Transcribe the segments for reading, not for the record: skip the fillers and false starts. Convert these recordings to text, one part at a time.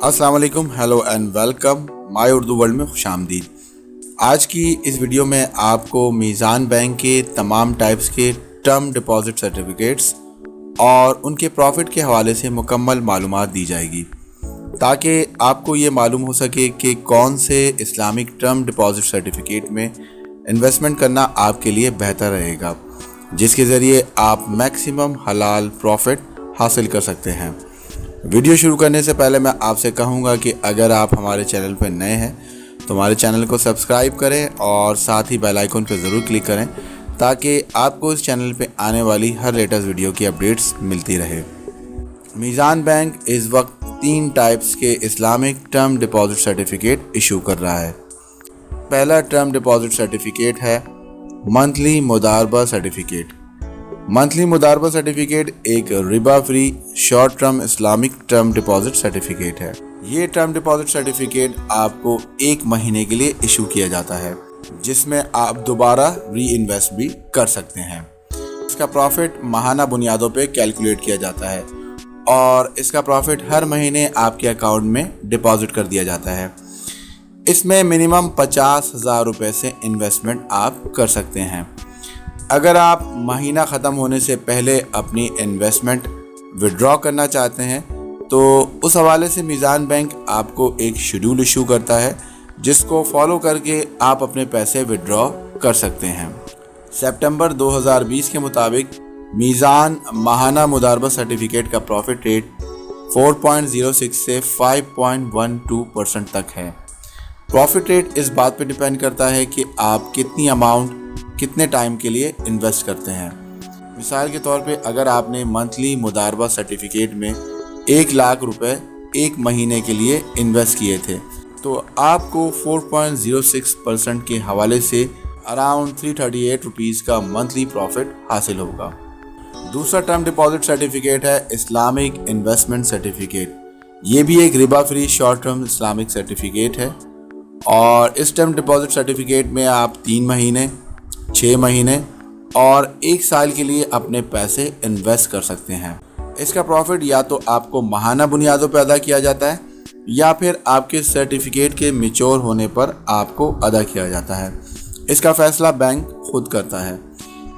अस्सलाम वालेकुम, hello and welcome my Urdu world में खुश आमदीद। आज की इस वीडियो में आपको मीज़ान बैंक के तमाम टाइप्स के टर्म डिपॉजिट सर्टिफिकेट्स और उनके प्रॉफिट के हवाले से मुकम्मल मालूमात दी जाएगी ताकि आपको ये मालूम हो सके कि कौन से इस्लामिक टर्म डिपॉजिट सर्टिफिकेट में इन्वेस्टमेंट करना आपके लिए बेहतर रहेगा, जिसके ज़रिए आप मैक्सिमम हलाल प्रॉफिट हासिल कर सकते हैं। वीडियो शुरू करने से पहले मैं आपसे कहूँगा कि अगर आप हमारे चैनल पर नए हैं तो हमारे चैनल को सब्सक्राइब करें और साथ ही बेल आइकन पर ज़रूर क्लिक करें ताकि आपको इस चैनल पे आने वाली हर लेटेस्ट वीडियो की अपडेट्स मिलती रहे। मीज़ान बैंक इस वक्त 3 टाइप्स के Islamic term deposit certificate issue कर रहा है। पहला टर्म डिपॉजिट सर्टिफिकेट है मंथली मुदारबा सर्टिफिकेट। मंथली मुदारबा सर्टिफिकेट एक Riba free short term Islamic term deposit certificate है। ये टर्म डिपॉजिट सर्टिफिकेट आपको 1 महीने के लिए इशू किया जाता है, जिसमें आप दोबारा री इन्वेस्ट भी कर सकते हैं। इसका प्रॉफिट माहाना बुनियादों पे कैलकुलेट किया जाता है और इसका प्रॉफिट हर महीने आपके अकाउंट में डिपॉजिट कर दिया जाता है। इसमें मिनिमम 50,000 रुपये से इन्वेस्टमेंट आप कर सकते हैं। अगर आप महीना ख़त्म होने से पहले अपनी इन्वेस्टमेंट विड्रॉ करना चाहते हैं तो उस हवाले से मीज़ान बैंक आपको एक शेड्यूल इशू करता है, जिसको फॉलो करके आप अपने पैसे विड्रॉ कर सकते हैं। सितंबर 2020 के मुताबिक मीज़ान माहाना मुदारबा सर्टिफिकेट का प्रॉफिट रेट 4.06 से 5.12% तक है। प्रॉफिट रेट इस बात पर डिपेंड करता है कि आप कितनी अमाउंट कितने टाइम के लिए इन्वेस्ट करते हैं। मिसाल के तौर पे अगर आपने मंथली मुदारबा सर्टिफिकेट में 1 लाख रुपए 1 महीने के लिए इन्वेस्ट किए थे तो आपको 4.06% के हवाले से अराउंड 338 रुपीज़ का मंथली प्रॉफिट हासिल होगा। दूसरा टर्म डिपॉजिट सर्टिफिकेट है इस्लामिक इन्वेस्टमेंट सर्टिफिकेट। ये भी एक Riba free short term Islamic certificate है और इस टर्म डिपॉजिट सर्टिफिकेट में आप 3 महीने, 6 महीने और 1 साल के लिए अपने पैसे इन्वेस्ट कर सकते हैं। इसका प्रॉफिट या तो आपको माहाना बुनियादों पर अदा किया जाता है या फिर आपके सर्टिफिकेट के मैच्योर होने पर आपको अदा किया जाता है। इसका फैसला बैंक खुद करता है।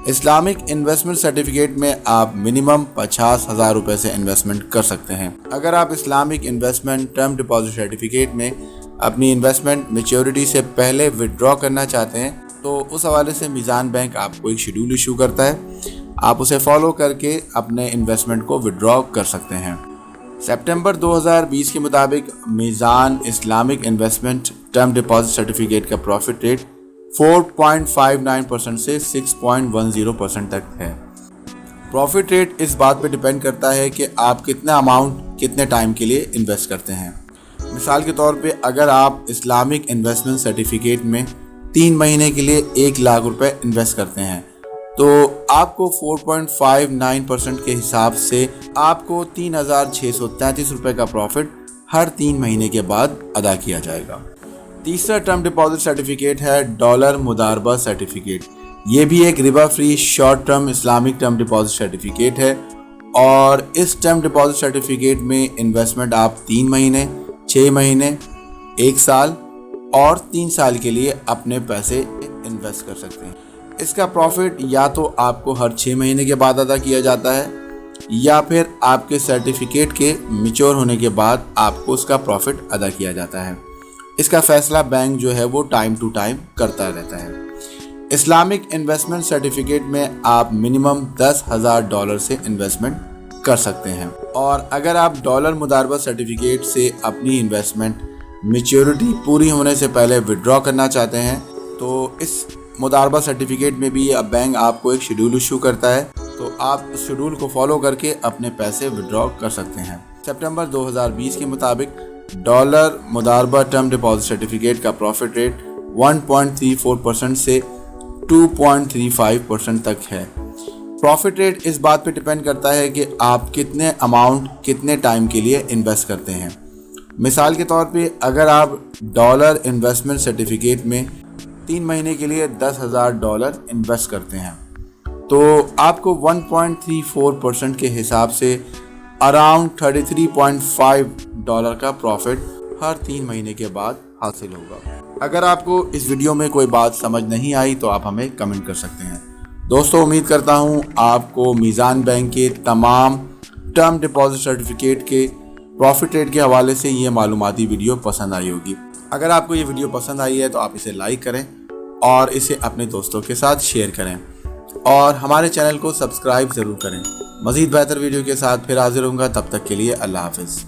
इस्लामिक इन्वेस्टमेंट सर्टिफिकेट में आप मिनिमम 50,000 रुपये से इन्वेस्टमेंट कर सकते हैं। अगर आप Islamic investment term deposit certificate में अपनी इन्वेस्टमेंट मैच्योरिटी से पहले विड्रॉ करना चाहते हैं तो उस हवाले से मीज़ान बैंक आपको एक शेड्यूल इशू करता है। आप उसे फॉलो करके अपने इन्वेस्टमेंट को विड्रॉ कर सकते हैं। सितंबर 2020 के मुताबिक Meezan Islamic investment term deposit certificate का प्रॉफिट रेट 4.59% से 6.10% तक है। प्रॉफिट रेट इस बात पे डिपेंड करता है कि आप कितना अमाउंट कितने टाइम के लिए इन्वेस्ट करते हैं। मिसाल के तौर पे अगर आप इस्लामिक इन्वेस्टमेंट सर्टिफिकेट में 3 महीने के लिए 1 लाख रुपए इन्वेस्ट करते हैं तो आपको 4.59% के हिसाब से आपको 3,633 रुपये का प्रॉफिट हर 3 महीने के बाद अदा किया जाएगा। तीसरा टर्म डिपॉजिट सर्टिफिकेट है डॉलर मुदारबा सर्टिफिकेट। ये भी एक Riba free short term Islamic term deposit certificate है और इस टर्म डिपॉजिट सर्टिफिकेट में इन्वेस्टमेंट आप 3 महीने, 6 महीने, 1 साल और 3 साल के लिए अपने पैसे इन्वेस्ट कर सकते हैं। इसका प्रॉफिट या तो आपको हर 6 महीने के बाद अदा किया जाता है या फिर आपके सर्टिफिकेट के मैच्योर होने के बाद आपको उसका प्रॉफिट अदा किया जाता है। इसका फैसला बैंक जो है वो टाइम टू टाइम करता रहता है। इस्लामिक इन्वेस्टमेंट सर्टिफिकेट में आप मिनिमम $10,000 से इन्वेस्टमेंट कर सकते हैं और अगर आप डॉलर मुदारबा सर्टिफिकेट से अपनी इन्वेस्टमेंट मैच्योरिटी पूरी होने से पहले विड्रॉ करना चाहते हैं तो इस मुदारबा सर्टिफिकेट में भी बैंक आपको एक शेड्यूल इशू करता है तो आप उस शेड्यूल को फॉलो करके अपने पैसे विड्रॉ कर सकते हैं। सितंबर 2020 के मुताबिक डॉलर मुदारबा टर्म डिपॉजिट सर्टिफिकेट का प्रॉफिट रेट 1.34% से 2.35% तक है। प्रॉफिट रेट इस बात पे डिपेंड करता है कि आप कितने अमाउंट कितने टाइम के लिए इन्वेस्ट करते हैं। मिसाल के तौर पे अगर आप डॉलर इन्वेस्टमेंट सर्टिफिकेट में 3 महीने के लिए $10,000 इन्वेस्ट करते हैं तो आपको 1.34% के हिसाब से अराउंड डॉलर का प्रॉफिट हर 3 महीने के बाद हासिल होगा। अगर आपको इस वीडियो में कोई बात समझ नहीं आई तो आप हमें कमेंट कर सकते हैं। दोस्तों, उम्मीद करता हूँ आपको मीज़ान बैंक के तमाम टर्म डिपॉजिट सर्टिफिकेट के प्रॉफिट रेट के हवाले से ये मालूमाती वीडियो पसंद आई होगी। अगर आपको ये वीडियो पसंद आई है तो आप इसे लाइक करें और इसे अपने दोस्तों के साथ शेयर करें और हमारे चैनल को सब्सक्राइब ज़रूर करें। मज़ीद बेहतर वीडियो के साथ फिर हाजिर होऊंगा, तब तक के लिए अल्लाह हाफ़िज़।